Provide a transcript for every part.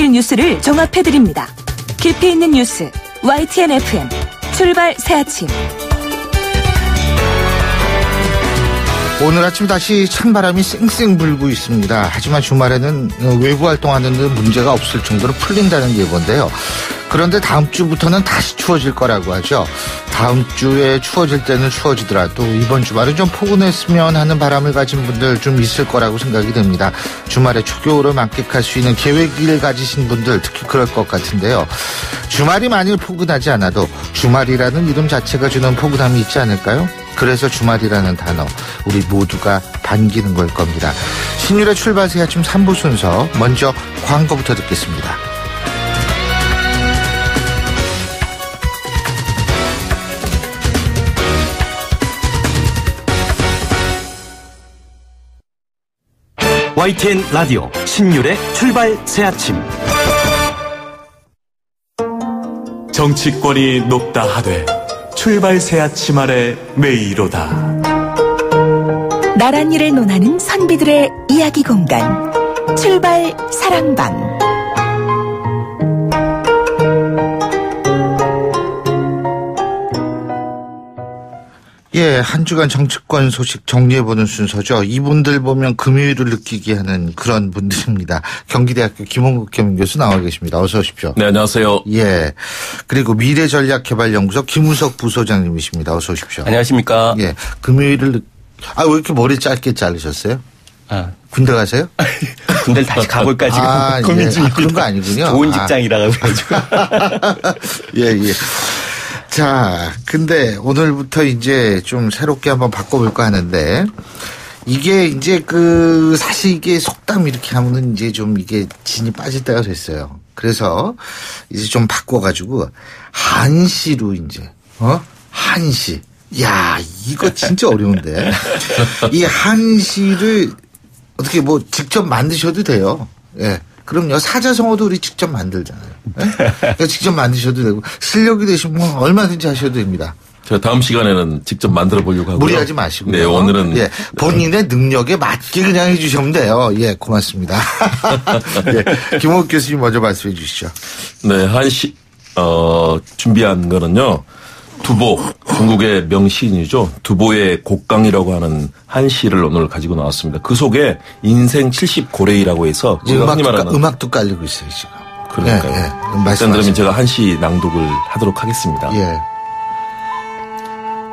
느낄 뉴스를 종합해드립니다. 깊이 있는 뉴스 YTN FM 출발 새아침. 오늘 아침 다시 찬바람이 쌩쌩 불고 있습니다. 하지만 주말에는 외부 활동하는 데 문제가 없을 정도로 풀린다는 예보인데요. 그런데 다음 주부터는 다시 추워질 거라고 하죠. 다음 주에 추워질 때는 추워지더라도 이번 주말은 좀 포근했으면 하는 바람을 가진 분들 좀 있을 거라고 생각이 됩니다. 주말에 초겨울을 만끽할 수 있는 계획을 가지신 분들 특히 그럴 것 같은데요. 주말이 만일 포근하지 않아도 주말이라는 이름 자체가 주는 포근함이 있지 않을까요? 그래서 주말이라는 단어 우리 모두가 반기는 걸 겁니다. 신율의 출발새 아침 3부 순서 먼저 광고부터 듣겠습니다. YTN 라디오 신율의 출발새 아침. 정치권이 높다 하되 출발새 아침 아래 메이로다. 나란 일을 논하는 선비들의 이야기 공간 출발 사랑방. 예, 한 주간 정치권 소식 정리해보는 순서죠. 이분들 보면 금요일을 느끼게 하는 그런 분들입니다. 경기대학교 김홍국 교수 나와 계십니다. 어서 오십시오. 네, 안녕하세요. 예, 그리고 미래전략개발연구소 김우석 부소장님이십니다. 어서 오십시오. 안녕하십니까. 예, 금요일을 왜 이렇게 머리 짧게 자르셨어요? 군대 가세요? 군대를 다시 가볼까 지금 고민 중입니다. 그런 거 아니군요. 좋은 직장이라 가지고. 예. 자, 근데 오늘부터 이제 좀 새롭게 한번 바꿔볼까 하는데, 이게 이제 사실 이게 속담 이렇게 하면은 이제 좀 이게 진이 빠질 때가 됐어요. 그래서 이제 좀 바꿔가지고, 한시로 이제, 한시. 야, 이거 진짜 어려운데. 이 한시를 어떻게 직접 만드셔도 돼요. 예. 그럼요. 사자성어도 우리 직접 만들잖아요. 네? 직접 만드셔도 되고 실력이 되시면 얼마든지 하셔도 됩니다. 제가 다음 시간에는 직접 만들어 보려고 하고요. 무리하지 마시고요. 네, 오늘은 본인의 능력에 맞게 그냥 해주시면 돼요. 예, 고맙습니다. 예, 김홍국 교수님 먼저 말씀해 주시죠. 네, 한시 준비한 거는요. 두보, 중국의 명시인이죠. 두보의 곡강이라고 하는 한시를 오늘 가지고 나왔습니다. 그 속에 인생 70고래이라고 해서 제가 흔히 말하는 음악도 깔리고 있어요 지금. 그러니까요. 예. 일단 그러면 제가 한시 낭독을 하도록 하겠습니다. 예.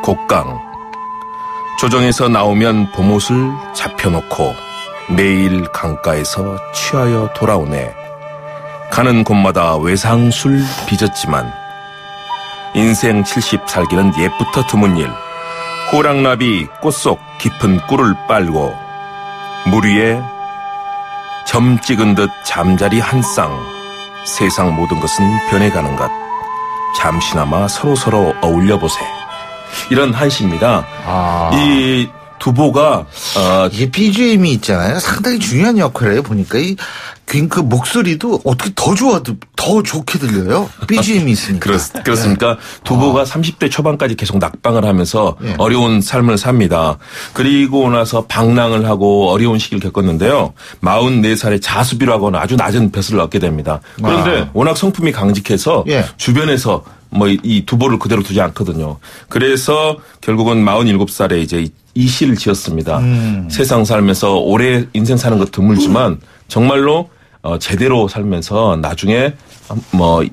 곡강. 조정에서 나오면 봄옷을 잡혀놓고 매일 강가에서 취하여 돌아오네. 가는 곳마다 외상술 빚었지만 인생 70 살기는 옛부터 드문 일. 호랑나비 꽃 속 깊은 꿀을 빨고 물 위에 점 찍은 듯 잠자리 한 쌍. 세상 모든 것은 변해가는 것. 잠시나마 서로서로 어울려보세. 이런 한시입니다. 이 두보가 이게 BGM이 있잖아요. 상당히 중요한 역할을 해요. 보니까 그 목소리도 어떻게 더 좋게 들려요. BGM이 있으니까. 그렇습니까? 네. 두보가 30대 초반까지 계속 낙방을 하면서 어려운 삶을 삽니다. 그리고 나서 방랑을 하고 어려운 시기를 겪었는데요. 44살에 자수비로 하는 아주 낮은 벼슬을 얻게 됩니다. 그런데 워낙 성품이 강직해서 주변에서 이 두보를 그대로 두지 않거든요. 그래서 결국은 47살에 이제 이 시를 지었습니다. 세상 살면서 오래 인생 사는 것 드물지만 정말로 제대로 살면서 나중에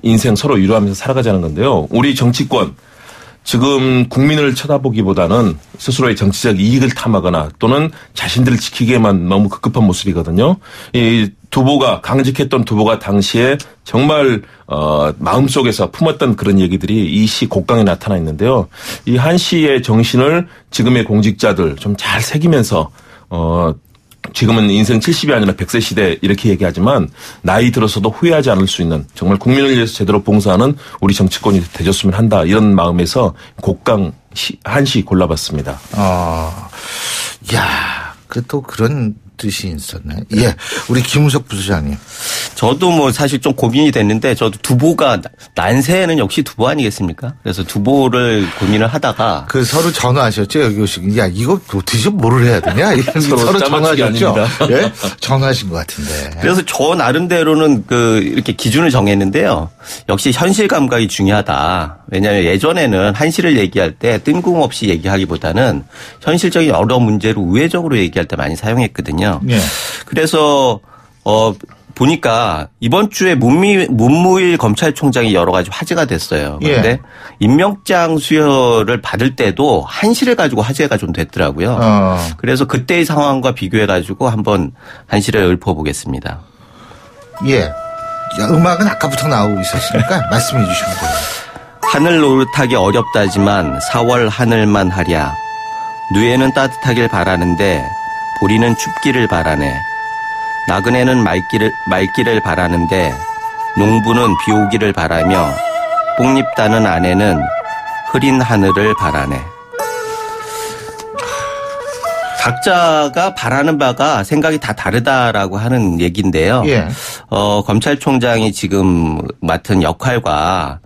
인생 서로 위로하면서 살아가자는 건데요. 우리 정치권 지금 국민을 쳐다보기보다는 스스로의 정치적 이익을 탐하거나 또는 자신들을 지키기에만 너무 급급한 모습이거든요. 이 두보가 강직했던 두보가 당시에 정말 마음속에서 품었던 그런 얘기들이 이 시 곡강에 나타나 있는데요. 이 한시의 정신을 지금의 공직자들 좀 잘 새기면서 지금은 인생 70이 아니라 100세 시대 이렇게 얘기하지만 나이 들어서도 후회하지 않을 수 있는 정말 국민을 위해서 제대로 봉사하는 우리 정치권이 되줬으면 한다. 이런 마음에서 곡강 한시 골라봤습니다. 또 그런 뜻이 있었네. 예, 우리 김우석 부소장님. 저도 뭐 사실 좀 고민이 됐는데 저도 두보가 난세에는 역시 두보 아니겠습니까? 그래서 두보를 고민을 하다가 그 서로 전화하셨죠 여기 오시기. 야 이거 도대체 뭐를 해야 되냐? 서로 전화하셨죠. 예? 전화하신 것 같은데. 그래서 저 나름대로는 이렇게 기준을 정했는데요. 역시 현실 감각이 중요하다. 왜냐하면 예전에는 한시를 얘기할 때 뜬금없이 얘기하기보다는 현실적인 여러 문제를 우회적으로 얘기할 때 많이 사용했거든요. 예. 그래서 보니까 이번 주에 문무일 검찰총장이 여러 가지 화제가 됐어요. 그런데 예. 임명장 수여를 받을 때도 한시를 가지고 화제가 좀 됐더라고요. 그래서 그때의 상황과 비교해가지고 한번 한시를 읊어보겠습니다. 예. 음악은 아까부터 나오고 있었으니까 말씀해 주시면 돼요. 하늘 노릇하기 어렵다지만 4월 하늘만 하랴. 누에는 따뜻하길 바라는데 보리는 춥기를 바라네. 나그네는 맑기를 바라는데 농부는 비 오기를 바라며 뽕잎 따는 아내는 흐린 하늘을 바라네. 각자가 바라는 바가 생각이 다 다르다라고 하는 얘기인데요. 예. 검찰총장이 지금 맡은 역할과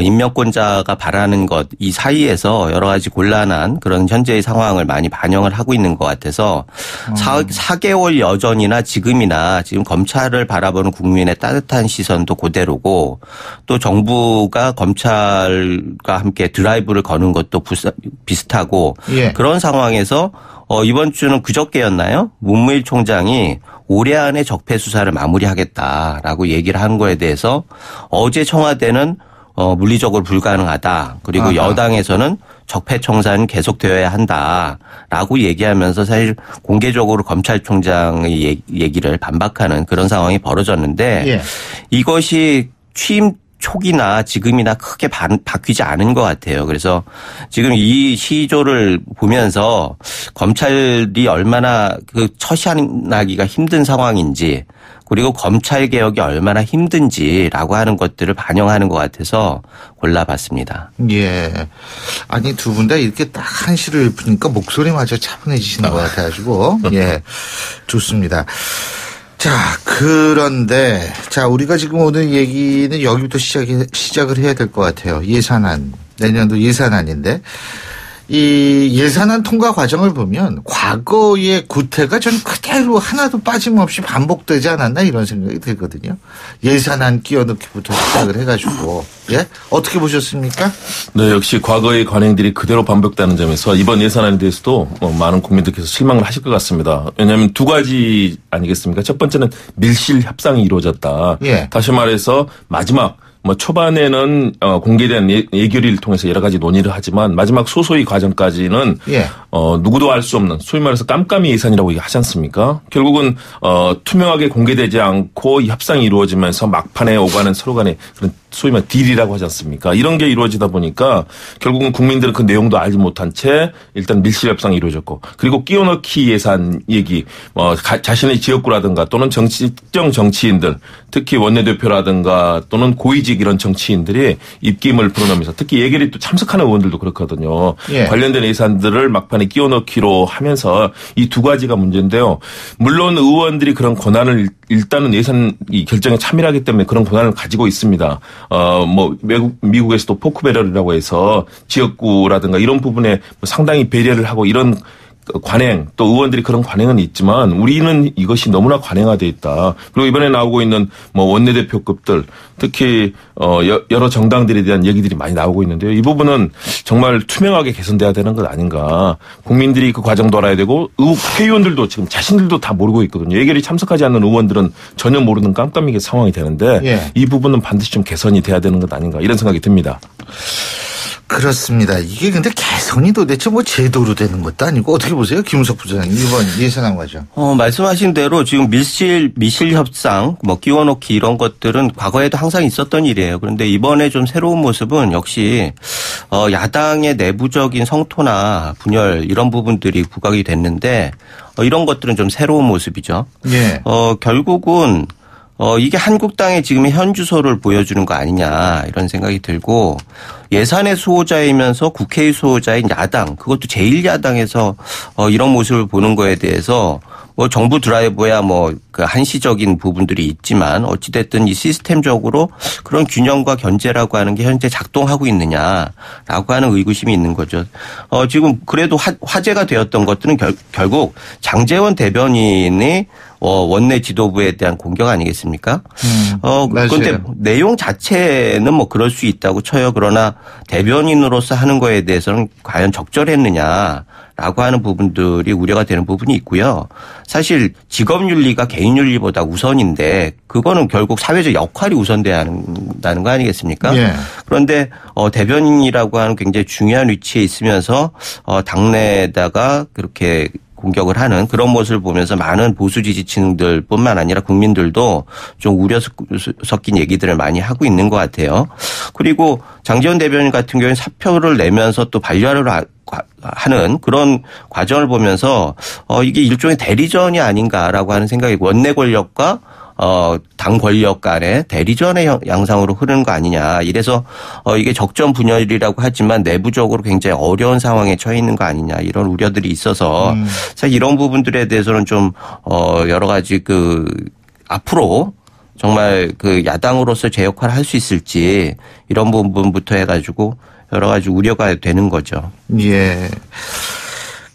임명권자가 바라는 것 이 사이에서 여러 가지 곤란한 그런 현재의 상황을 많이 반영을 하고 있는 것 같아서 4개월 여전이나 지금이나 지금 검찰을 바라보는 국민의 따뜻한 시선도 그대로고 또 정부가 검찰과 함께 드라이브를 거는 것도 비슷하고 예. 그런 상황에서 이번 주는 그저께였나요? 문무일 총장이 올해 안에 적폐 수사를 마무리하겠다라고 얘기를 한 거에 대해서 어제 청와대는 물리적으로 불가능하다. 그리고 아하. 여당에서는 적폐 청산은 계속되어야 한다라고 얘기하면서 사실 공개적으로 검찰총장의 얘기를 반박하는 그런 상황이 벌어졌는데 예. 이것이 취임 초기나 지금이나 크게 바뀌지 않은 것 같아요. 그래서 지금 이 시조를 보면서 검찰이 얼마나 처신하기가 힘든 상황인지 그리고 검찰 개혁이 얼마나 힘든지라고 하는 것들을 반영하는 것 같아서 골라봤습니다. 예. 아니 두 분 다 이렇게 딱 한시를 읊으니까 목소리마저 차분해지시는 것 같아가지고 예 좋습니다. 자 그런데 자 우리가 지금 오늘 얘기는 여기부터 시작을 해야 될 것 같아요. 예산안 내년도 예산안인데. 이 예산안 통과 과정을 보면 과거의 구태가 전 그대로 하나도 빠짐없이 반복되지 않았나 이런 생각이 들거든요. 예산안 끼워넣기부터 시작을 해가지고 예 어떻게 보셨습니까? 네, 역시 과거의 관행들이 그대로 반복되는 점에서 이번 예산안에 대해서도 많은 국민들께서 실망을 하실 것 같습니다. 왜냐하면 두 가지 아니겠습니까? 첫 번째는 밀실 협상이 이루어졌다. 예. 다시 말해서 마지막 초반에는 공개된 예결위를 통해서 여러 가지 논의를 하지만 마지막 소소의 과정까지는 예. 누구도 알 수 없는 소위 말해서 깜깜이 예산이라고 하지 않습니까? 결국은 투명하게 공개되지 않고 이 협상이 이루어지면서 막판에 오가는 서로 간의 그런 소위 말해 딜이라고 하지 않습니까? 이런 게 이루어지다 보니까 결국은 국민들은 그 내용도 알지 못한 채 일단 밀실 협상이 이루어졌고 그리고 끼워넣기 예산 얘기 자신의 지역구라든가 또는 특정 정치인들 특히 원내대표라든가 또는 고위직 이런 정치인들이 입김을 불어넣으면서 특히 예결위 또 참석하는 의원들도 그렇거든요. 예. 관련된 예산들을 막판에 끼워넣기로 하면서 이 두 가지가 문제인데요. 물론 의원들이 그런 권한을 일단은 예산 이 결정에 참여하기 때문에 그런 권한을 가지고 있습니다. 미국에서도 포크 배럴이라고 해서 지역구라든가 이런 부분에 상당히 배려를 하고 이런 관행 또 의원들이 그런 관행은 있지만 우리는 이것이 너무나 관행화되어 있다. 그리고 이번에 나오고 있는 원내대표급들 특히 여러 정당들에 대한 얘기들이 많이 나오고 있는데요. 이 부분은 정말 투명하게 개선돼야 되는 것 아닌가. 국민들이 그 과정도 알아야 되고 국회의원들도 지금 자신들도 다 모르고 있거든요. 예결위 참석하지 않는 의원들은 전혀 모르는 깜깜이게 상황이 되는데 예. 이 부분은 반드시 좀 개선이 돼야 되는 것 아닌가 이런 생각이 듭니다. 그렇습니다. 이게 근데 개선이 도대체 제도로 되는 것도 아니고 어떻게 보세요? 김은석 부장님 이번 예산안 과정. 말씀하신 대로 지금 밀실 협상 끼워넣기 이런 것들은 과거에도 항상 있었던 일이에요. 그런데 이번에 좀 새로운 모습은 역시 야당의 내부적인 성토나 분열 이런 부분들이 부각이 됐는데 이런 것들은 좀 새로운 모습이죠. 예. 결국은 이게 한국당의 지금의 현주소를 보여주는 거 아니냐 이런 생각이 들고 예산의 수호자이면서 국회의 수호자인 야당 그것도 제1야당에서 이런 모습을 보는 거에 대해서 뭐 정부 드라이브야 뭐 그 한시적인 부분들이 있지만 어찌됐든 이 시스템적으로 그런 균형과 견제라고 하는 게 현재 작동하고 있느냐라고 하는 의구심이 있는 거죠. 지금 그래도 화제가 되었던 것들은 결국 장제원 대변인이 원내 지도부에 대한 공격 아니겠습니까? 그런데 내용 자체는 뭐 그럴 수 있다고 쳐요. 그러나 대변인으로서 하는 거에 대해서는 과연 적절했느냐라고 하는 부분들이 우려가 되는 부분이 있고요. 사실 직업윤리가 개인윤리보다 우선인데 그거는 결국 사회적 역할이 우선돼야 한다는 거 아니겠습니까? 예. 그런데 대변인이라고 하는 굉장히 중요한 위치에 있으면서 당내에다가 그렇게 공격을 하는 그런 모습을 보면서 많은 보수 지지층들뿐만 아니라 국민들도 좀 우려 섞인 얘기들을 많이 하고 있는 것 같아요. 그리고 장제원 대변인 같은 경우에 사표를 내면서 또 반려를 하는 그런 과정을 보면서 이게 일종의 대리전이 아닌가라고 하는 생각이 원내 권력과 당 권력 간의 대리전의 양상으로 흐르는 거 아니냐. 이래서 이게 적전 분열이라고 하지만 내부적으로 굉장히 어려운 상황에 처해 있는 거 아니냐. 이런 우려들이 있어서 사실 이런 부분들에 대해서는 좀 여러 가지 앞으로 정말 야당으로서 제 역할을 할 수 있을지 이런 부분부터 해가지고 여러 가지 우려가 되는 거죠. 예.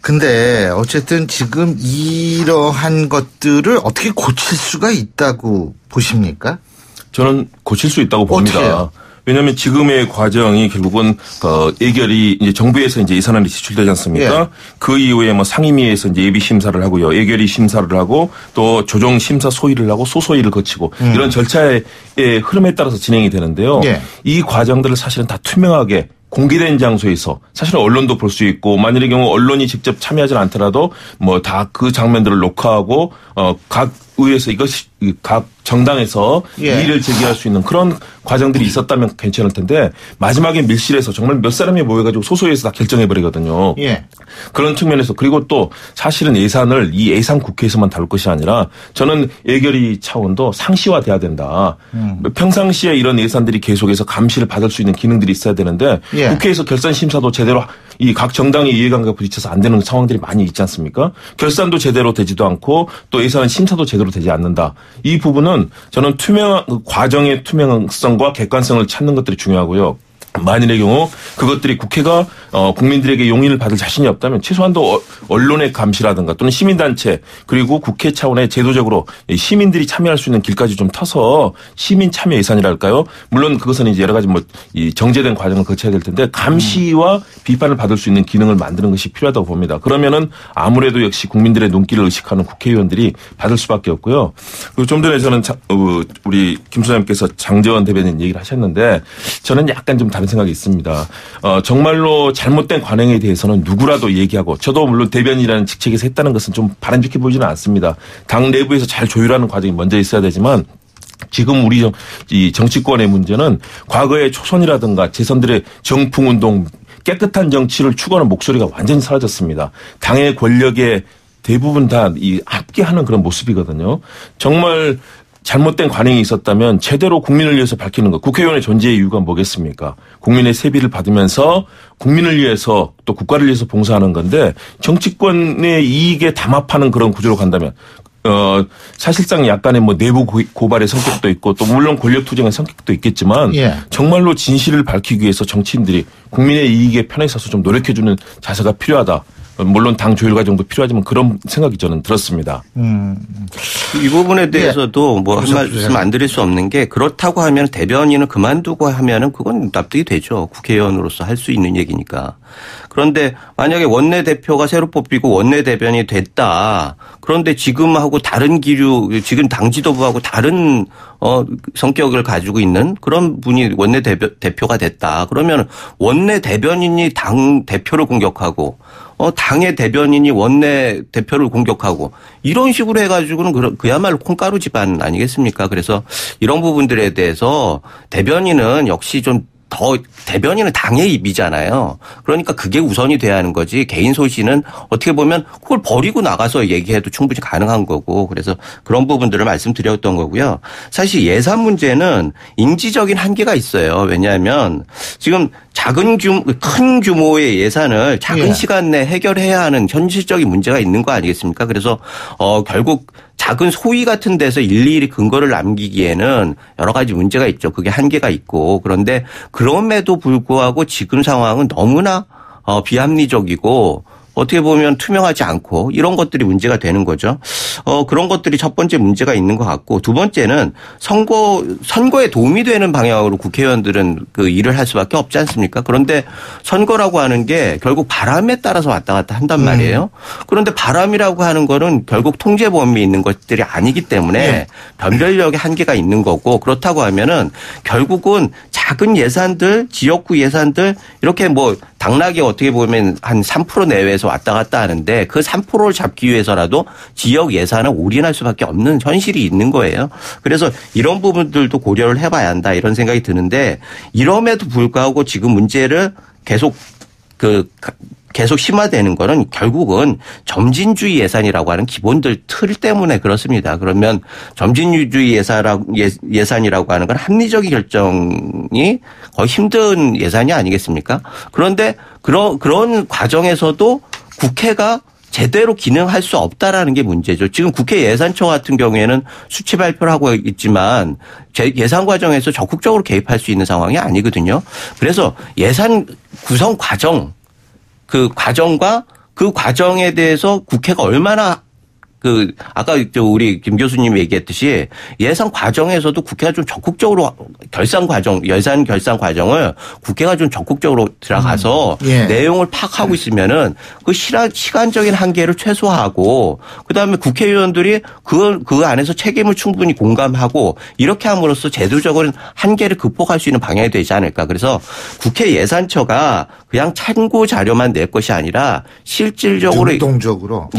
근데 어쨌든 지금 이러한 것들을 어떻게 고칠 수가 있다고 보십니까? 저는 고칠 수 있다고 봅니다. 어떻게요? 왜냐하면 지금의 과정이 결국은 예결이 이제 정부에서 이제 예산안이 지출되지 않습니까? 예. 그 이후에 뭐 상임위에서 이제 예비 심사를 하고요, 예결위 심사를 하고 또 조정 심사 소위를 하고 소소위를 거치고 이런 절차의 흐름에 따라서 진행이 되는데요. 예. 이 과정들을 사실은 다 투명하게 공개된 장소에서 사실은 언론도 볼 수 있고 만일의 경우 언론이 직접 참여하지 않더라도 뭐 다 그 장면들을 녹화하고 각 의회에서 이것이 각 정당에서 예. 이의를 제기할 수 있는 그런 과정들이 있었다면 괜찮을 텐데 마지막에 밀실에서 정말 몇 사람이 모여가지고 소소위에서 다 결정해버리거든요. 예. 그런 측면에서 그리고 또 사실은 예산을 이 예산 국회에서만 다룰 것이 아니라 저는 예결위 차원도 상시화돼야 된다. 평상시에 이런 예산들이 계속해서 감시를 받을 수 있는 기능들이 있어야 되는데 예. 국회에서 결산 심사도 제대로 이 각 정당의 이해관계가 부딪혀서 안 되는 상황들이 많이 있지 않습니까? 결산도 제대로 되지도 않고 또 예산 심사도 제대로 되지 않는다. 이 부분은 저는 과정의 투명성과 객관성을 찾는 것들이 중요하고요. 만일의 경우 그것들이 국회가 국민들에게 용인을 받을 자신이 없다면 최소한도 언론의 감시라든가 또는 시민단체 그리고 국회 차원의 제도적으로 시민들이 참여할 수 있는 길까지 좀 터서 시민 참여 예산이랄까요? 물론 그것은 이제 여러 가지 이 정제된 과정을 거쳐야 될 텐데 감시와 비판을 받을 수 있는 기능을 만드는 것이 필요하다고 봅니다. 그러면은 아무래도 역시 국민들의 눈길을 의식하는 국회의원들이 받을 수밖에 없고요. 그리고 좀 전에 저는 우리 김 소장님께서 장제원 대변인 얘기를 하셨는데 저는 약간 좀 다른 생각이 있습니다. 정말로 잘못된 관행에 대해서는 누구라도 얘기하고 저도 물론 대변인이라는 직책에서 했다는 것은 좀 바람직해 보이지는 않습니다. 당 내부에서 잘 조율하는 과정이 먼저 있어야 되지만 지금 우리 이 정치권의 문제는 과거의 초선이라든가 재선들의 정풍운동 깨끗한 정치를 추구하는 목소리가 완전히 사라졌습니다. 당의 권력에 대부분 다 이 합계하는 그런 모습이거든요. 정말 잘못된 관행이 있었다면 제대로 국민을 위해서 밝히는 것. 국회의원의 존재의 이유가 뭐겠습니까? 국민의 세비를 받으면서 국민을 위해서 또 국가를 위해서 봉사하는 건데 정치권의 이익에 담합하는 그런 구조로 간다면 사실상 약간의 내부 고발의 성격도 있고 또 물론 권력 투쟁의 성격도 있겠지만 예. 정말로 진실을 밝히기 위해서 정치인들이 국민의 이익에 편에 서서 좀 노력해주는 자세가 필요하다. 물론 당 조율 과정도 필요하지만 그런 생각이 저는 들었습니다. 이 부분에 대해서도 예. 한 말씀 안 드릴 수 없는 게 그렇다고 하면 대변인을 그만두고 하면은 그건 납득이 되죠. 국회의원으로서 할 수 있는 얘기니까. 그런데 만약에 원내대표가 새로 뽑히고 원내대변인이 됐다. 그런데 지금하고 다른 지금 당 지도부하고 다른 성격을 가지고 있는 그런 분이 원내대표가 됐다. 그러면 원내대변인이 당 대표를 공격하고 당의 대변인이 원내 대표를 공격하고 이런 식으로 해가지고는 그야말로 콩가루 집안 아니겠습니까? 그래서 이런 부분들에 대해서 대변인은 역시 좀 더 대변인은 당의 입이잖아요. 그러니까 그게 우선이 돼야 하는 거지 개인 소신은 어떻게 보면 그걸 버리고 나가서 얘기해도 충분히 가능한 거고 그래서 그런 부분들을 말씀드렸던 거고요. 사실 예산 문제는 인지적인 한계가 있어요. 왜냐하면 지금 큰 규모의 예산을 작은 시간 내에 해결해야 하는 현실적인 문제가 있는 거 아니겠습니까? 그래서 결국 작은 소위 같은 데서 일일이 근거를 남기기에는 여러 가지 문제가 있죠. 그게 한계가 있고 그런데 그럼에도 불구하고 지금 상황은 너무나 비합리적이고 어떻게 보면 투명하지 않고 이런 것들이 문제가 되는 거죠. 그런 것들이 첫 번째 문제가 있는 것 같고 두 번째는 선거에 도움이 되는 방향으로 국회의원들은 그 일을 할 수밖에 없지 않습니까? 그런데 선거라고 하는 게 결국 바람에 따라서 왔다 갔다 한단 말이에요. 그런데 바람이라고 하는 거는 결국 통제 범위에 있는 것들이 아니기 때문에 변별력의 한계가 있는 거고 그렇다고 하면은 결국은 작은 예산들, 지역구 예산들 이렇게 뭐 당락이 어떻게 보면 한 3% 내외에서 왔다 갔다 하는데 그 3%를 잡기 위해서라도 지역 예산을 올인할 수밖에 없는 현실이 있는 거예요. 그래서 이런 부분들도 고려를 해봐야 한다 이런 생각이 드는데 이럼에도 불구하고 지금 문제를 계속 심화되는 거는 결국은 점진주의 예산이라고 하는 기본들 틀 때문에 그렇습니다. 그러면 점진주의 예산이라고 하는 건 합리적인 결정이 거의 힘든 예산이 아니겠습니까? 그런데 그런 과정에서도 국회가 제대로 기능할 수 없다라는 게 문제죠. 지금 국회 예산처 같은 경우에는 수치 발표를 하고 있지만 예산 과정에서 적극적으로 개입할 수 있는 상황이 아니거든요. 그래서 예산 구성 과정 그 과정과 그 과정에 대해서 국회가 얼마나 아까 우리 김 교수님이 얘기했듯이 예산 과정에서도 국회가 좀 적극적으로 예산 결산 과정을 국회가 좀 적극적으로 들어가서 내용을 파악하고 있으면은 그 시간적인 한계를 최소화하고 그다음에 국회의원들이 그 안에서 책임을 충분히 공감하고 이렇게 함으로써 제도적인 한계를 극복할 수 있는 방향이 되지 않을까. 그래서 국회 예산처가 그냥 참고 자료만 낼 것이 아니라 실질적으로 능동적으로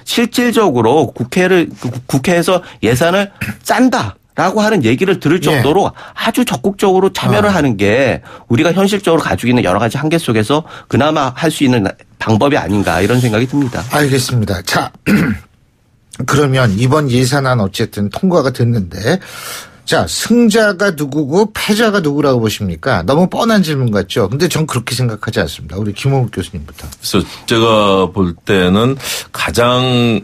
실질적으로 국회에서 예산을 짠다라고 하는 얘기를 들을 정도로 아주 적극적으로 참여를 하는 게 우리가 현실적으로 가지고 있는 여러 가지 한계 속에서 그나마 할 수 있는 방법이 아닌가 이런 생각이 듭니다. 알겠습니다. 자, 그러면 이번 예산안 어쨌든 통과가 됐는데 자, 승자가 누구고 패자가 누구라고 보십니까? 너무 뻔한 질문 같죠? 근데 전 그렇게 생각하지 않습니다. 우리 김홍욱 교수님부터. 그래서 제가 볼 때는 가장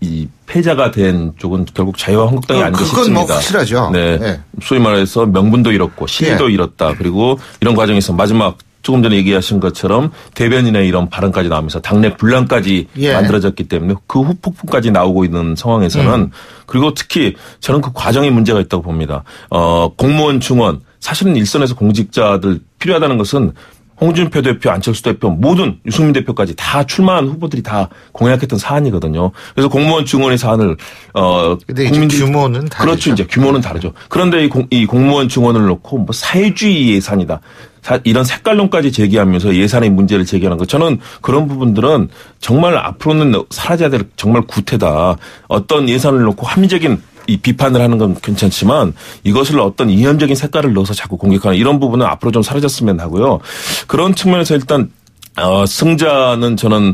이 패자가 된 쪽은 결국 자유한국당이 아닌가 싶습니다. 그건 뭐 확실하죠. 네. 소위 말해서 명분도 잃었고 실리도 잃었다. 그리고 이런 과정에서 마지막 조금 전에 얘기하신 것처럼 대변인의 이런 발언까지 나오면서 당내 분란까지 만들어졌기 때문에 그 후폭풍까지 나오고 있는 상황에서는 그리고 특히 저는 그 과정에 문제가 있다고 봅니다. 공무원 중원 사실은 일선에서 공직자들 필요하다는 것은 홍준표 대표, 안철수 대표, 모든 유승민 대표까지 다 출마한 후보들이 다 공약했던 사안이거든요. 그래서 공무원 중원의 사안을 근데 국민들 규모는 다르죠. 그렇죠. 이제 규모는 다르죠. 그런데 이 공무원 중원을 놓고 뭐 사회주의 예산이다. 이런 색깔론까지 제기하면서 예산의 문제를 제기하는 것. 저는 그런 부분들은 정말 앞으로는 사라져야 될 정말 구태다. 어떤 예산을 놓고 합리적인 이 비판을 하는 건 괜찮지만 이것을 어떤 이념적인 색깔을 넣어서 자꾸 공격하는 이런 부분은 앞으로 좀 사라졌으면 하고요. 그런 측면에서 일단 승자는 저는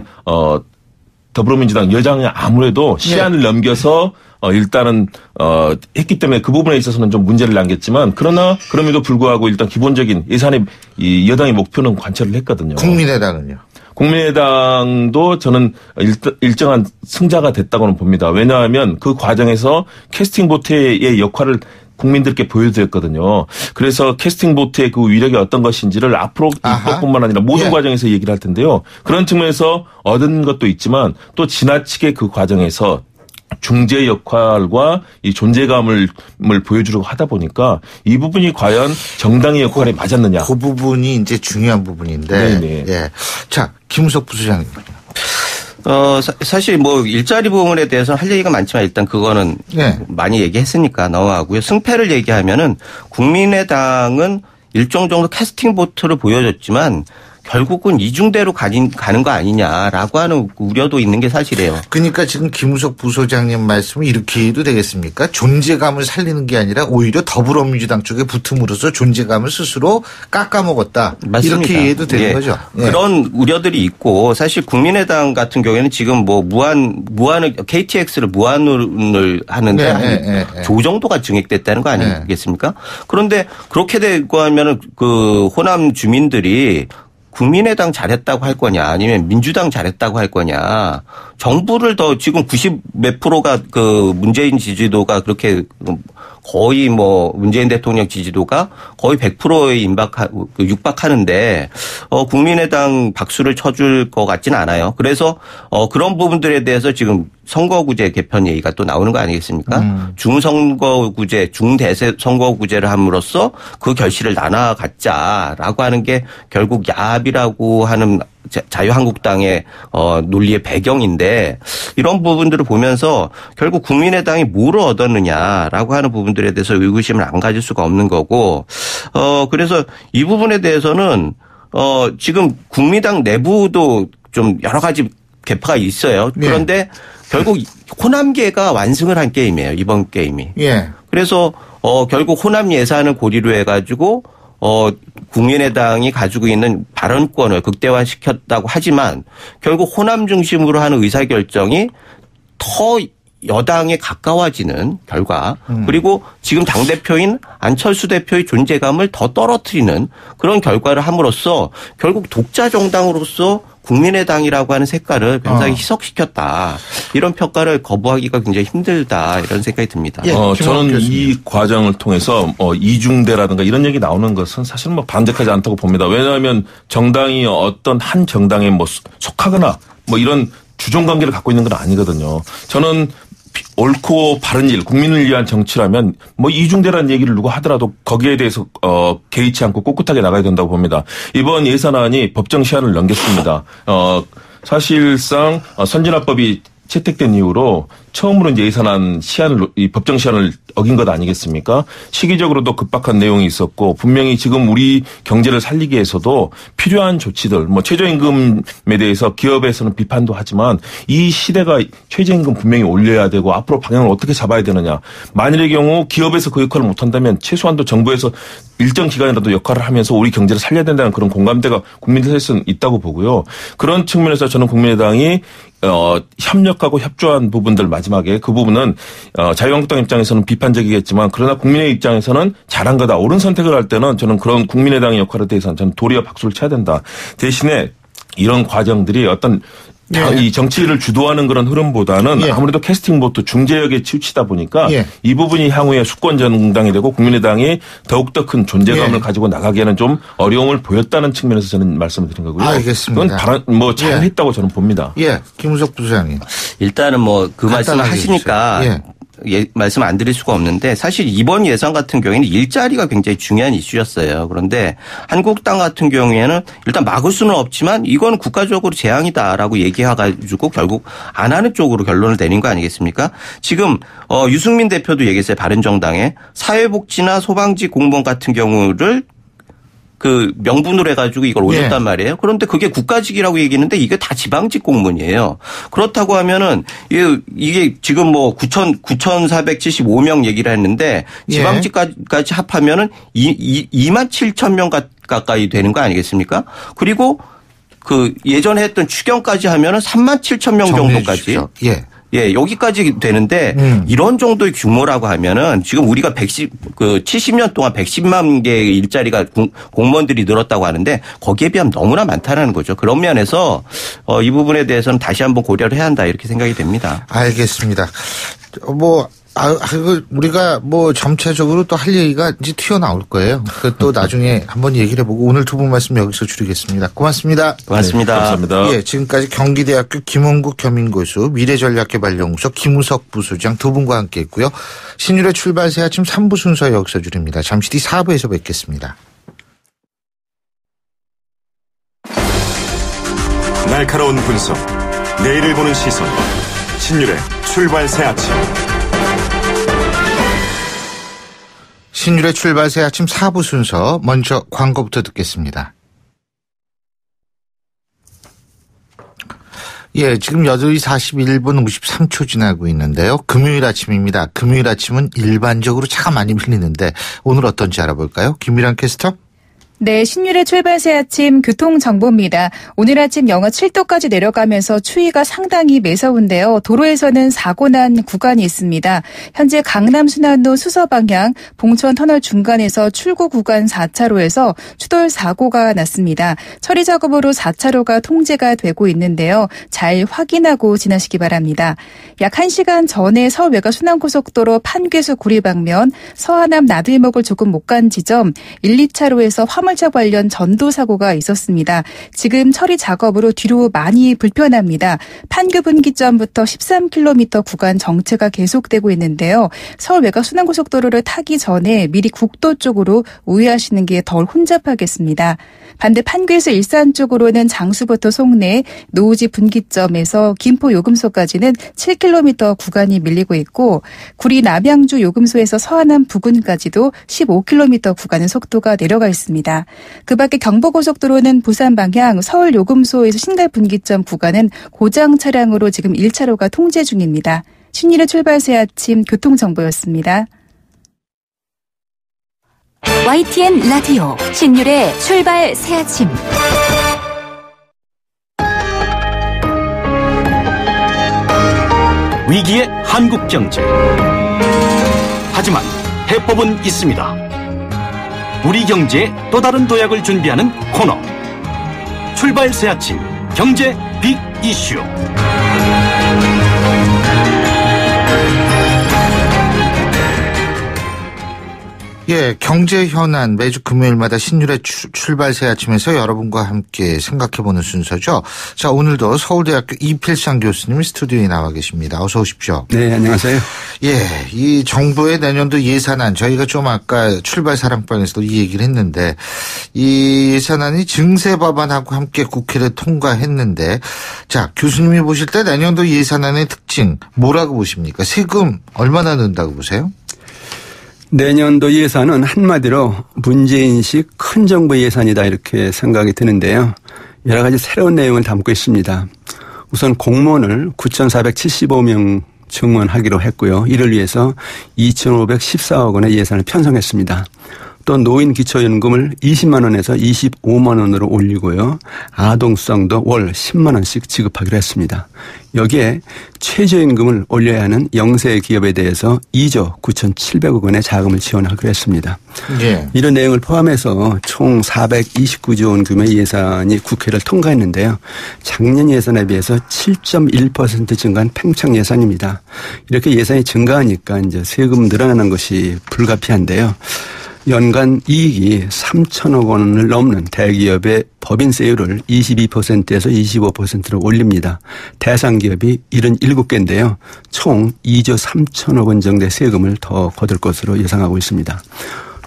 더불어민주당 여당이 아무래도 시한을 넘겨서 일단은 했기 때문에 그 부분에 있어서는 좀 문제를 남겼지만 그러나 그럼에도 불구하고 일단 기본적인 예산의 이 여당의 목표는 관철을 했거든요. 국민의당은요? 국민의당도 저는 일정한 승자가 됐다고는 봅니다. 왜냐하면 그 과정에서 캐스팅 보트의 역할을 국민들께 보여드렸거든요. 그래서 캐스팅 보트의 그 위력이 어떤 것인지를 앞으로 이것뿐만 아니라 모든 과정에서 얘기를 할 텐데요. 그런 측면에서 얻은 것도 있지만 또 지나치게 그 과정에서 중재 역할과 이 존재감을 보여주려고 하다 보니까 이 부분이 과연 정당의 역할에 맞았느냐. 그 부분이 이제 중요한 부분인데. 네네. 예. 자, 김우석 부소장님. 사실 뭐 일자리 부분에 대해서 할 얘기가 많지만 일단 그거는 많이 얘기했으니까 넘어가고요. 승패를 얘기하면은 국민의당은 일정 정도 캐스팅 보트를 보여줬지만 결국은 이중대로 가는 거 아니냐라고 하는 우려도 있는 게 사실이에요. 그러니까 지금 김우석 부소장님 말씀이 이렇게 해도 되겠습니까? 존재감을 살리는 게 아니라 오히려 더불어민주당 쪽에 붙음으로써 존재감을 스스로 깎아먹었다. 맞습니다. 이렇게 해도 되는 예. 거죠. 예. 그런 우려들이 있고 사실 국민의당 같은 경우에는 지금 뭐 무한을 KTX를 무한을 하는데 조 정도가 증액됐다는 거 아니겠습니까? 그런데 그렇게 되고 하면은 그 호남 주민들이 국민의당 잘했다고 할 거냐 아니면 민주당 잘했다고 할 거냐. 정부를 더 지금 90 몇 프로가 그 문재인 지지도가 그렇게 거의 뭐 문재인 대통령 지지도가 거의 100%에 육박하는데 국민의당 박수를 쳐줄 것 같지는 않아요. 그래서 그런 부분들에 대해서 지금 선거구제 개편 얘기가 또 나오는 거 아니겠습니까? 중선거구제, 중대세 선거구제를 함으로써 그 결실을 나눠 갖자라고 하는 게 결국 야합이라고 하는 자유한국당의 논리의 배경인데 이런 부분들을 보면서 결국 국민의당이 뭘 얻었느냐라고 하는 부분들에 대해서 의구심을 안 가질 수가 없는 거고 그래서 이 부분에 대해서는 지금 국민당 내부도 좀 여러 가지 개파가 있어요. 그런데 결국 호남계가 완승을 한 게임이에요. 이번 게임이. 예. 그래서 결국 호남 예산을 고리로 해가지고 국민의당이 가지고 있는 발언권을 극대화시켰다고 하지만 결국 호남 중심으로 하는 의사결정이 더 여당에 가까워지는 결과 그리고 지금 당대표인 안철수 대표의 존재감을 더 떨어뜨리는 그런 결과를 함으로써 결국 독자 정당으로서 국민의당이라고 하는 색깔을 굉장히 희석시켰다. 이런 평가를 거부하기가 굉장히 힘들다. 이런 생각이 듭니다. 예, 저는 이 과정을 통해서 이중대라든가 이런 얘기 나오는 것은 사실 뭐 반대하지 않다고 봅니다. 왜냐하면 정당이 어떤 한 정당에 뭐 속하거나 뭐 이런 주종관계를 갖고 있는 건 아니거든요. 저는 옳고 바른 일, 국민을 위한 정치라면 뭐 이중대라는 얘기를 누가 하더라도 거기에 대해서 개의치 않고 꿋꿋하게 나가야 된다고 봅니다. 이번 예산안이 법정 시한을 넘겼습니다. 사실상 선진화법이 채택된 이후로 처음으로 이제 예산안 이 법정 시한을 어긴 것 아니겠습니까? 시기적으로도 급박한 내용이 있었고 분명히 지금 우리 경제를 살리기 위해서도 필요한 조치들, 뭐 최저임금에 대해서 기업에서는 비판도 하지만 이 시대가 최저임금 분명히 올려야 되고 앞으로 방향을 어떻게 잡아야 되느냐. 만일의 경우 기업에서 그 역할을 못한다면 최소한도 정부에서 일정 기간이라도 역할을 하면서 우리 경제를 살려야 된다는 그런 공감대가 국민들에서는 있다고 보고요. 그런 측면에서 저는 국민의당이 협력하고 협조한 부분들 마지막에 그 부분은 자유한국당 입장에서는 비판적이겠지만 그러나 국민의 입장에서는 잘한 거다. 옳은 선택을 할 때는 저는 그런 국민의당의 역할에 대해서는 저는 도리어 박수를 쳐야 된다. 대신에 이런 과정들이 어떤 이 정치를 주도하는 그런 흐름보다는 아무래도 캐스팅 보트 중재역에 치우치다 보니까 이 부분이 향후에 수권 정당이 되고 국민의당이 더욱더 큰 존재감을 가지고 나가기에는 좀 어려움을 보였다는 측면에서 저는 말씀을 드린 거고요. 알겠습니다. 그건 뭐 잘했다고 저는 봅니다. 김우석 부소장님. 일단은 뭐 그 말씀을 하시니까 말씀 안 드릴 수가 없는데 사실 이번 예산 같은 경우에는 일자리가 굉장히 중요한 이슈였어요. 그런데 한국당 같은 경우에는 일단 막을 수는 없지만 이건 국가적으로 재앙이다라고 얘기해가지고 결국 안 하는 쪽으로 결론을 내린 거 아니겠습니까? 지금 유승민 대표도 얘기했어요. 바른정당에 사회복지나 소방직 공무원 같은 경우를 그 명분으로 해가지고 이걸 올렸단 말이에요. 그런데 그게 국가직이라고 얘기했는데 이게 다 지방직 공무원이에요. 그렇다고 하면은 이게 지금 뭐 9,475명 얘기를 했는데 지방직까지 합하면은 2만 7천 명 가까이 되는 거 아니겠습니까? 그리고 그 예전에 했던 추경까지 하면은 3만 7천 명 정도까지. 여기까지 되는데 이런 정도의 규모라고 하면은 지금 우리가 70년 동안 110만 개의 일자리가 공무원들이 늘었다고 하는데 거기에 비하면 너무나 많다는 거죠. 그런 면에서 이 부분에 대해서는 다시 한번 고려를 해야 한다 이렇게 생각이 됩니다. 알겠습니다. 우리가 뭐 점차적으로 또 할 얘기가 이제 튀어나올 거예요. 또 나중에 한번 얘기를 해보고 오늘 두 분 말씀 여기서 줄이겠습니다. 고맙습니다. 고맙습니다. 감사합니다. 지금까지 경기대학교 김원국 겸임교수 미래전략개발연구소 김우석 부소장 두 분과 함께 했고요. 신율의 출발 새 아침 3부 순서 여기서 줄입니다. 잠시 뒤 4부에서 뵙겠습니다. 날카로운 분석, 내일을 보는 시선, 신율의 출발 새 아침. 신율의 출발 새 아침 4부 순서 먼저 광고부터 듣겠습니다. 예, 지금 8시 41분 53초 지나고 있는데요. 금요일 아침입니다. 금요일 아침은 일반적으로 차가 많이 밀리는데 오늘 어떤지 알아볼까요? 김미란 캐스터. 네, 신율의 출발새 아침 교통정보입니다. 오늘 아침 영하 7도까지 내려가면서 추위가 상당히 매서운데요. 도로에서는 사고 난 구간이 있습니다. 현재 강남 순환로 수서 방향 봉천 터널 중간에서 출구 구간 4차로에서 추돌 사고가 났습니다. 처리 작업으로 4차로가 통제가 되고 있는데요. 잘 확인하고 지나시기 바랍니다. 약 1시간 전에 서울 외곽 순환고속도로 판교에서 구리 방면 서하남 나들목을 조금 못 간 지점 1, 2차로에서 화물차 관련 전도 사고가 있었습니다. 지금 처리 작업으로 뒤로 많이 불편합니다. 판교 분기점부터 13km 구간 정체가 계속되고 있는데요. 서울 외곽 순환고속도로를 타기 전에 미리 국도 쪽으로 우회하시는 게 덜 혼잡하겠습니다. 반대 판교에서 일산 쪽으로는 장수부터 송내, 노우지 분기점에서 김포 요금소까지는 7km 구간이 밀리고 있고 구리 남양주 요금소에서 서하남 부근까지도 15km 구간의 속도가 내려가 있습니다. 그 밖에 경부고속도로는 부산 방향 서울 요금소에서 신갈 분기점 구간은 고장 차량으로 지금 1차로가 통제 중입니다. 신일의 출발새 아침 교통정보였습니다. YTN 라디오 신율의 출발 새 아침. 위기의 한국 경제. 하지만 해법은 있습니다. 우리 경제에 또 다른 도약을 준비하는 코너. 출발 새 아침 경제 빅 이슈. 예, 경제 현안 매주 금요일마다 신율의 출발 새 아침에서 여러분과 함께 생각해보는 순서죠. 자, 오늘도 서울대학교 이필상 교수님이 스튜디오에 나와 계십니다. 어서 오십시오. 네, 안녕하세요. 예, 이 정부의 내년도 예산안 저희가 좀 아까 출발 사랑방에서도 이 얘기를 했는데 이 예산안이 증세 법안하고 함께 국회를 통과했는데 자, 교수님이 보실 때 내년도 예산안의 특징 뭐라고 보십니까? 세금 얼마나 넣는다고 보세요? 내년도 예산은 한마디로 문재인식 큰 정부 예산이다 이렇게 생각이 드는데요. 여러 가지 새로운 내용을 담고 있습니다. 우선 공무원을 9,475명 증원하기로 했고요. 이를 위해서 2,514억 원의 예산을 편성했습니다. 또 노인 기초연금을 20만 원에서 25만 원으로 올리고요. 아동수당도 월 10만 원씩 지급하기로 했습니다. 여기에 최저임금을 올려야 하는 영세 기업에 대해서 2조 9,700억 원의 자금을 지원하기로 했습니다. 예. 이런 내용을 포함해서 총 429조 원 규모의 예산이 국회를 통과했는데요. 작년 예산에 비해서 7.1% 증가한 팽창 예산입니다. 이렇게 예산이 증가하니까 이제 세금 늘어나는 것이 불가피한데요. 연간 이익이 3천억 원을 넘는 대기업의 법인세율을 22%에서 25%로 올립니다. 대상 기업이 77개인데요. 총 2조 3천억 원 정도의 세금을 더 거둘 것으로 예상하고 있습니다.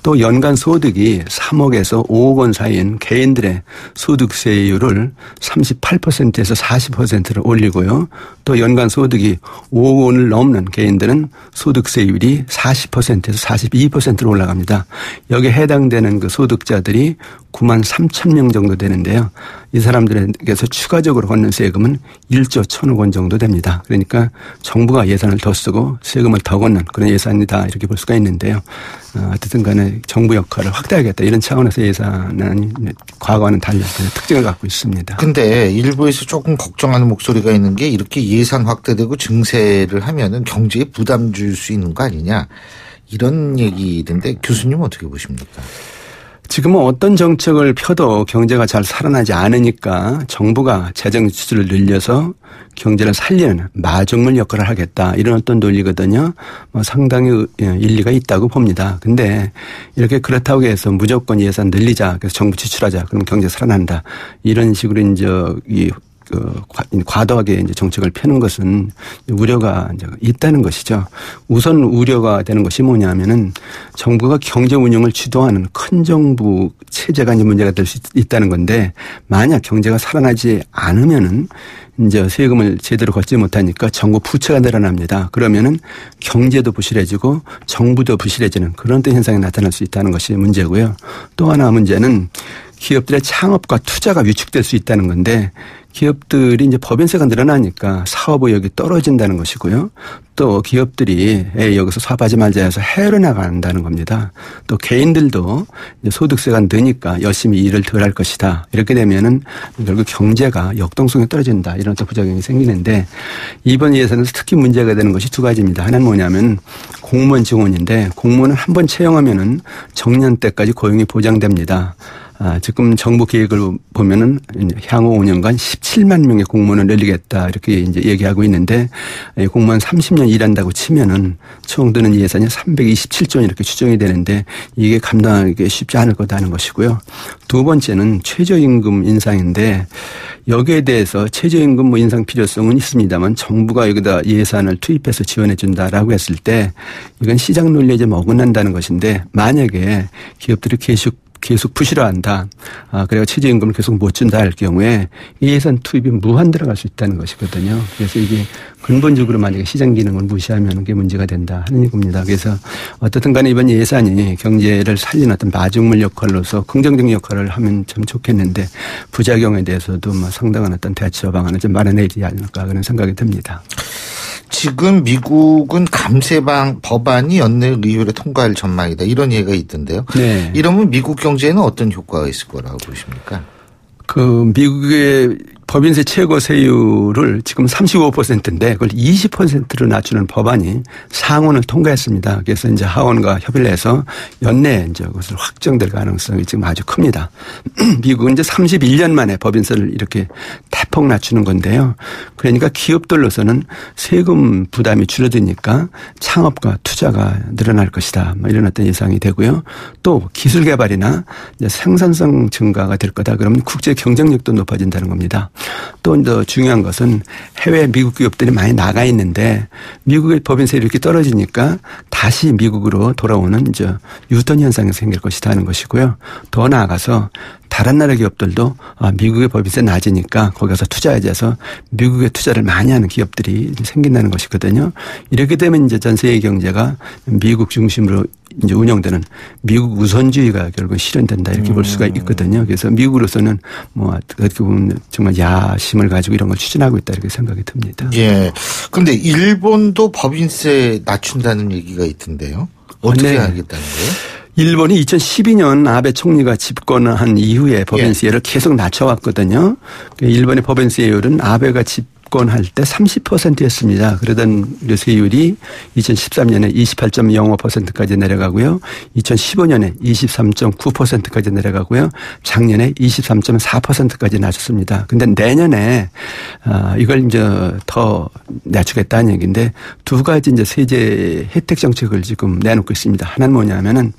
또 연간 소득이 3억에서 5억 원 사이인 개인들의 소득세율을 38%에서 40%로 올리고요. 또 연간 소득이 5억 원을 넘는 개인들은 소득세율이 40%에서 42%로 올라갑니다. 여기에 해당되는 그 소득자들이 9만 3천 명 정도 되는데요. 이 사람들에게서 추가적으로 걷는 세금은 1조 1천억 원 정도 됩니다. 그러니까 정부가 예산을 더 쓰고 세금을 더 걷는 그런 예산이다 이렇게 볼 수가 있는데요. 어쨌든 간에 정부 역할을 확대하겠다 이런 차원에서 예산은 과거와는 달리 특징을 갖고 있습니다. 근데 일부에서 조금 걱정하는 목소리가 있는 게 이렇게 예산 확대되고 증세를 하면은 경제에 부담 줄 수 있는 거 아니냐 이런 얘기인데 교수님은 어떻게 보십니까? 지금은 어떤 정책을 펴도 경제가 잘 살아나지 않으니까 정부가 재정 지출을 늘려서 경제를 살리는 마중물 역할을 하겠다. 이런 어떤 논리거든요. 상당히 일리가 있다고 봅니다. 근데 이렇게 그렇다고 해서 무조건 예산 늘리자. 그래서 정부 지출하자. 그러면 경제 살아난다. 이런 식으로 이제 과도하게 이제 정책을 펴는 것은 우려가 이제 있다는 것이죠. 우선 우려가 되는 것이 뭐냐면은 정부가 경제 운영을 주도하는 큰 정부 체제가 이제 문제가 될 수 있다는 건데 만약 경제가 살아나지 않으면은 이제 세금을 제대로 걷지 못하니까 정부 부채가 늘어납니다. 그러면은 경제도 부실해지고 정부도 부실해지는 그런 또 현상이 나타날 수 있다는 것이 문제고요. 또 하나 문제는 기업들의 창업과 투자가 위축될 수 있다는 건데 기업들이 이제 법인세가 늘어나니까 사업 의욕이 떨어진다는 것이고요. 또 기업들이 여기서 사업하지 말자 해서 해외로 나간다는 겁니다. 또 개인들도 이제 소득세가 느니까 열심히 일을 덜 할 것이다. 이렇게 되면은 결국 경제가 역동성이 떨어진다. 이런 또 부작용이 생기는데 이번 예산에서 특히 문제가 되는 것이 두 가지입니다. 하나는 뭐냐면 공무원 지원인데 공무원은 한 번 채용하면은 정년 때까지 고용이 보장됩니다. 지금 정부 계획을 보면은 향후 5년간 17만 명의 공무원을 늘리겠다 이렇게 이제 얘기하고 있는데 공무원 30년 일한다고 치면은 총 드는 예산이 327조 원 이렇게 추정이 되는데 이게 감당하기 쉽지 않을 거다는 것이고요. 두 번째는 최저임금 인상인데 여기에 대해서 최저임금 인상 필요성은 있습니다만 정부가 여기다 예산을 투입해서 지원해 준다라고 했을 때 이건 시장 논리에 좀 어긋난다는 것인데 만약에 기업들이 계속 푸시러 한다. 그리고 최저임금을 계속 못 준다 할 경우에 이 예산 투입이 무한 들어갈 수 있다는 것이거든요. 그래서 이게 근본적으로 만약에 시장 기능을 무시하면 그게 문제가 된다 하는 겁니다. 그래서 어떻든 간에 이번 예산이 경제를 살리는 어떤 마중물 역할로서 긍정적 역할을 하면 참 좋겠는데 부작용에 대해서도 뭐 상당한 어떤 대처 방안을 좀 마련해야지 않을까 그런 생각이 듭니다. 지금 미국은 감세방 법안이 연내 의회로 통과할 전망이다. 이런 얘기가 있던데요. 네. 이러면 미국 경제에는 어떤 효과가 있을 거라고 보십니까? 미국의 법인세 최고 세율을 지금 35%인데 그걸 20%로 낮추는 법안이 상원을 통과했습니다. 그래서 이제 하원과 협의를 해서 연내에 이제 그것을 확정될 가능성이 지금 아주 큽니다. 미국은 이제 31년 만에 법인세를 이렇게 대폭 낮추는 건데요. 그러니까 기업들로서는 세금 부담이 줄어드니까 창업과 투자가 늘어날 것이다. 뭐 이런 어떤 예상이 되고요. 또 기술 개발이나 이제 생산성 증가가 될 거다. 그러면 국제 경쟁력도 높아진다는 겁니다. 또 더 중요한 것은 해외 미국 기업들이 많이 나가 있는데 미국의 법인세율이 이렇게 떨어지니까 다시 미국으로 돌아오는 이제 유턴 현상이 생길 것이다 하는 것이고요. 더 나아가서 다른 나라 기업들도 미국의 법인세 낮으니까 거기 가서 투자하자 해서 미국에 투자를 많이 하는 기업들이 생긴다는 것이거든요. 이렇게 되면 이제 전 세계 경제가 미국 중심으로 이제 운영되는 미국 우선주의가 결국 실현된다 이렇게 볼 수가 있거든요. 그래서 미국으로서는 뭐 어떻게 보면 정말 야심을 가지고 이런 걸 추진하고 있다 이렇게 생각이 듭니다. 예. 그런데 일본도 법인세 낮춘다는 얘기가 있던데요. 어떻게 네. 하겠다는 거예요? 일본이 2012년 아베 총리가 집권한 이후에 법인세율을 계속 낮춰왔거든요. 일본의 법인세율은 아베가 집권할 때 30%였습니다. 그러던 세율이 2013년에 28.05%까지 내려가고요. 2015년에 23.9%까지 내려가고요. 작년에 23.4%까지 낮췄습니다. 근데 내년에 이걸 이제 더 낮추겠다는 얘기인데 두 가지 이제 세제 혜택 정책을 지금 내놓고 있습니다. 하나는 뭐냐면은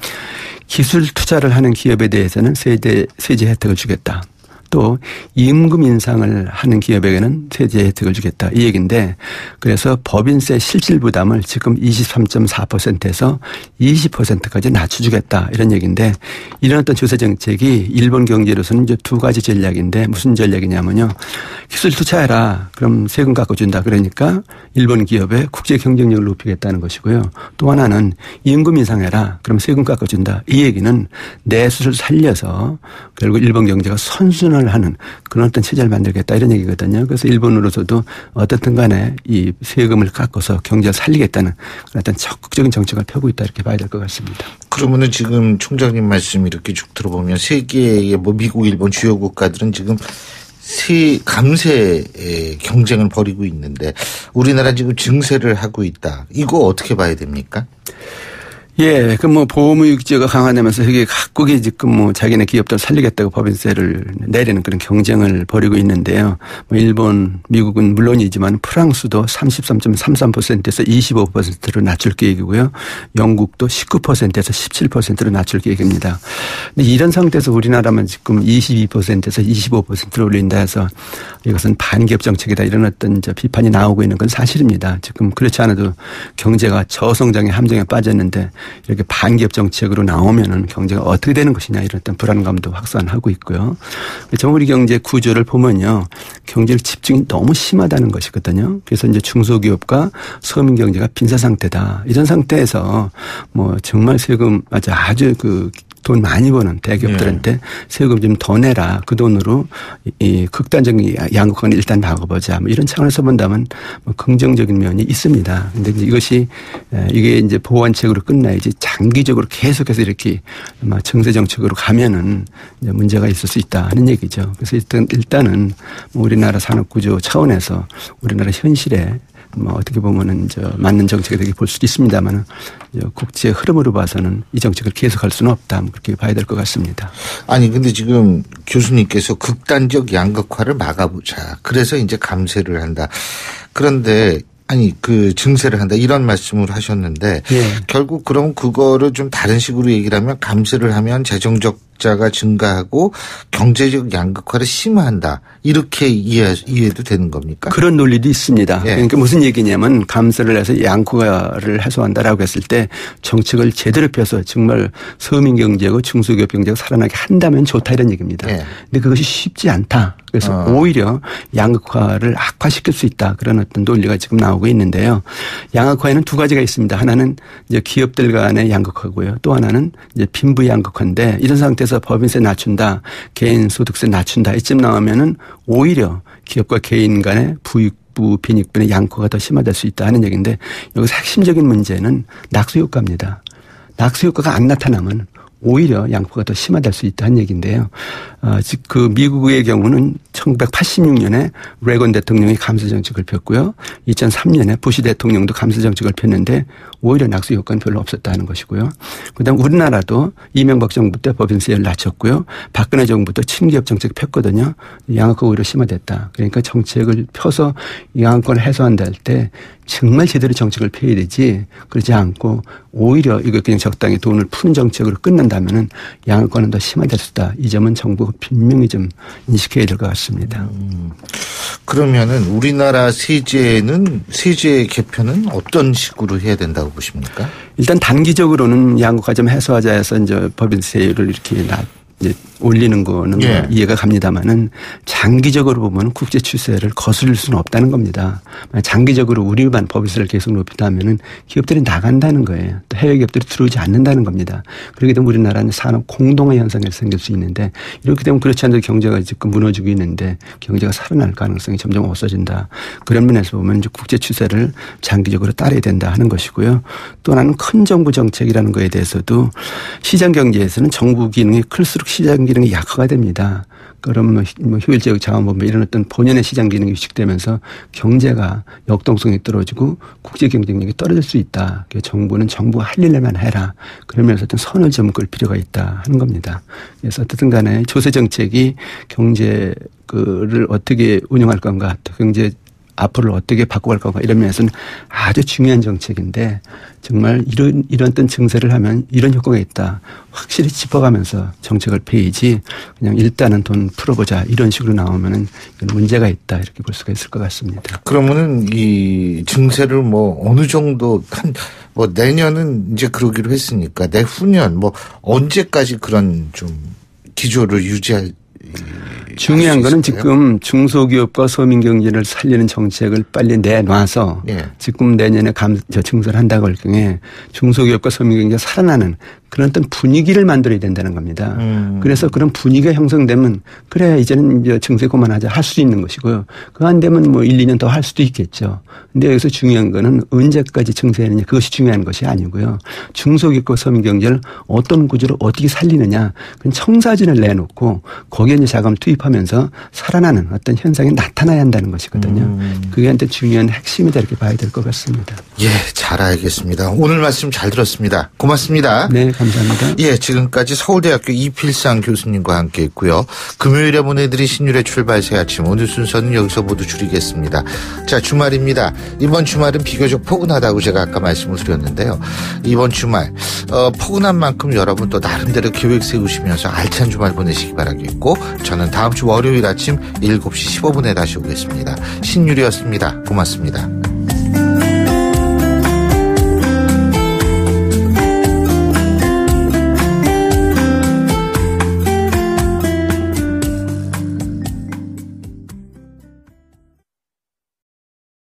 기술 투자를 하는 기업에 대해서는 세제 혜택을 주겠다. 또 임금 인상을 하는 기업에게는 세제 혜택을 주겠다 이 얘기인데 그래서 법인세 실질 부담을 지금 23.4%에서 20%까지 낮춰주겠다 이런 얘기인데 이런 어떤 조세 정책이 일본 경제로서는 이제 두 가지 전략인데 무슨 전략이냐면요. 기술 투자해라. 그럼 세금 깎아준다. 그러니까 일본 기업의 국제 경쟁력을 높이겠다는 것이고요. 또 하나는 임금 인상해라. 그럼 세금 깎아준다. 이 얘기는 내수를 살려서 결국 일본 경제가 선순환을 하는 그런 어떤 체제를 만들겠다 이런 얘기거든요. 그래서 일본으로서도 어떻든 간에 이 세금을 깎아서 경제를 살리겠다는 그런 어떤 적극적인 정책을 펴고 있다 이렇게 봐야 될 것 같습니다. 그러면은 지금 총장님 말씀 이렇게 쭉 들어보면 세계의 뭐 미국, 일본 주요 국가들은 지금 감세 경쟁을 벌이고 있는데 우리나라 지금 증세를 하고 있다. 이거 어떻게 봐야 됩니까? 예, 그 뭐 보호무역제가 강화되면서 세계 각국이 지금 뭐 자기네 기업들 살리겠다고 법인세를 내리는 그런 경쟁을 벌이고 있는데요. 뭐 일본, 미국은 물론이지만 프랑스도 33.33%에서 25%로 낮출 계획이고요. 영국도 19%에서 17%로 낮출 계획입니다. 근데 이런 상태에서 우리나라만 지금 22%에서 25%로 올린다 해서 이것은 반기업 정책이다 이런 어떤 비판이 나오고 있는 건 사실입니다. 지금 그렇지 않아도 경제가 저성장의 함정에 빠졌는데 이렇게 반기업 정책으로 나오면은 경제가 어떻게 되는 것이냐 이런 어떤 불안감도 확산하고 있고요. 정말 우리 경제 구조를 보면요. 경제를 집중이 너무 심하다는 것이거든요. 그래서 이제 중소기업과 서민 경제가 빈사 상태다. 이런 상태에서 뭐 정말 세금 아주 돈 많이 버는 대기업들한테 세금 좀 더 내라. 그 돈으로 이 극단적인 양극화는 일단 막아보자. 뭐 이런 차원에서 본다면 뭐 긍정적인 면이 있습니다. 근데 이제 이게 이제 보완책으로 끝나야지 장기적으로 계속해서 이렇게 증세 정책으로 가면은 이제 문제가 있을 수 있다 하는 얘기죠. 그래서 일단은 우리나라 산업 구조 차원에서 우리나라 현실에 어떻게 보면은 맞는 정책이 되게 볼 수도 있습니다만 국제 흐름으로 봐서는 이 정책을 계속할 수는 없다. 그렇게 봐야 될 것 같습니다. 아니 근데 지금 교수님께서 극단적 양극화를 막아보자. 그래서 이제 감세를 한다. 그런데 증세를 한다 이런 말씀을 하셨는데 결국 그럼 그거를 좀 다른 식으로 얘기를 하면 감세를 하면 재정적자가 증가하고 경제적 양극화를 심화한다 이렇게 이해해도 되는 겁니까? 그런 논리도 있습니다. 그러니까 무슨 얘기냐면 감세를 해서 양극화를 해소한다라고 했을 때 정책을 제대로 펴서 정말 서민 경제고 중소기업 경제가 살아나게 한다면 좋다 이런 얘기입니다. 근데 그것이 쉽지 않다. 그래서 오히려 양극화를 악화시킬 수 있다. 그런 어떤 논리가 지금 나오고 있는데요. 양극화에는 두 가지가 있습니다. 하나는 이제 기업들 간의 양극화고요. 또 하나는 이제 빈부 양극화인데 이런 상태에서 법인세 낮춘다, 개인 소득세 낮춘다 이쯤 나오면은 오히려 기업과 개인 간의 부익부 빈익분의 양극화가 더 심화될 수 있다 하는 얘기인데 여기서 핵심적인 문제는 낙수 효과입니다. 낙수 효과가 안 나타나면 오히려 양극화가 더 심화될 수 있다는 얘기인데요. 즉 그 미국의 경우는 1986년에 레건 대통령이 감세 정책을 폈고요. 2003년에 부시 대통령도 감세 정책을 폈는데 오히려 낙수 효과는 별로 없었다는 것이고요. 그다음 우리나라도 이명박 정부 때 법인세를 낮췄고요. 박근혜 정부도 친기업 정책을 폈거든요. 양극화 오히려 심화됐다. 그러니까 정책을 펴서 양극화를 해소한다 할 때 정말 제대로 정책을 펴야 되지 그러지 않고 오히려 이거 그냥 적당히 돈을 푸는 정책으로 끝난다면은 양극화는 더 심화될 수 있다. 이 점은 정부가 분명히 좀 인식해야 될 것 같습니다. 그러면은 우리나라 세제 개편은 어떤 식으로 해야 된다고 보십니까? 일단 단기적으로는 양극화 좀 해소하자 해서 이제 법인세율을 이렇게 이제 올리는 거는 이해가 갑니다만은 장기적으로 보면 국제 추세를 거슬릴 수는 없다는 겁니다. 장기적으로 우리만 법인세를 계속 높이다면은 기업들이 나간다는 거예요. 또 해외 기업들이 들어오지 않는다는 겁니다. 그렇게 되면 우리나라는 산업 공동화 현상이 생길 수 있는데 이렇게 되면 그렇지 않아도 경제가 지금 무너지고 있는데 경제가 살아날 가능성이 점점 없어진다. 그런 면에서 보면 이제 국제 추세를 장기적으로 따라야 된다 하는 것이고요. 또 하나는 큰 정부 정책이라는 거에 대해서도 시장 경제에서는 정부 기능이 클수록 시장 기능이 약화가 됩니다. 그럼 효율적 자원분배 이런 어떤 본연의 시장 기능이 위축되면서 경제가 역동성이 떨어지고 국제 경쟁력이 떨어질 수 있다. 정부는 정부가 할 일만 해라. 그러면서 어떤 선을 좀 끌 필요가 있다 하는 겁니다. 그래서 어쨌든 간에 조세 정책이 경제를 어떻게 운영할 건가, 또 경제 앞으로 어떻게 바꿔갈 건가 이런 면에서는 아주 중요한 정책인데 정말 이런 어떤 증세를 하면 이런 효과가 있다. 확실히 짚어가면서 정책을 펴야지 그냥 일단은 돈 풀어보자 이런 식으로 나오면은 문제가 있다 이렇게 볼 수가 있을 것 같습니다. 그러면은 이 증세를 어느 정도 내년은 이제 그러기로 했으니까 내후년 언제까지 그런 좀 기조를 유지할 중요한 거는 지금 중소기업과 서민 경제를 살리는 정책을 빨리 내놔서 지금 내년에 증세를 한다고 할 경우에 중소기업과 서민 경제가 살아나는 그런 어떤 분위기를 만들어야 된다는 겁니다. 그래서 그런 분위기가 형성되면 그래 이제는 이제 증세 그만하자 할 수도 있는 것이고요. 그거 안 되면 1, 2년 더 할 수도 있겠죠. 근데 여기서 중요한 거는 언제까지 증세하느냐 그것이 중요한 것이 아니고요. 중소기업과 서민 경제를 어떤 구조로 어떻게 살리느냐 그런 청사진을 내놓고 거기에 이제 자금을 투입하면서 살아나는 어떤 현상이 나타나야 한다는 것이거든요. 그게 한테 중요한 핵심이다 이렇게 봐야 될 것 같습니다. 예, 잘 알겠습니다. 오늘 말씀 잘 들었습니다. 고맙습니다. 네, 감사합니다. 예, 지금까지 서울대학교 이필상 교수님과 함께했고요. 금요일에 보내드린 신율의 출발 새 아침 오늘 순서는 여기서 모두 줄이겠습니다. 자, 주말입니다. 이번 주말은 비교적 포근하다고 제가 아까 말씀을 드렸는데요. 이번 주말 포근한 만큼 여러분 또 나름대로 계획 세우시면서 알찬 주말 보내시기 바라겠고 저는 다음 주 월요일 아침 7시 15분에 다시 오겠습니다. 신율이었습니다. 고맙습니다.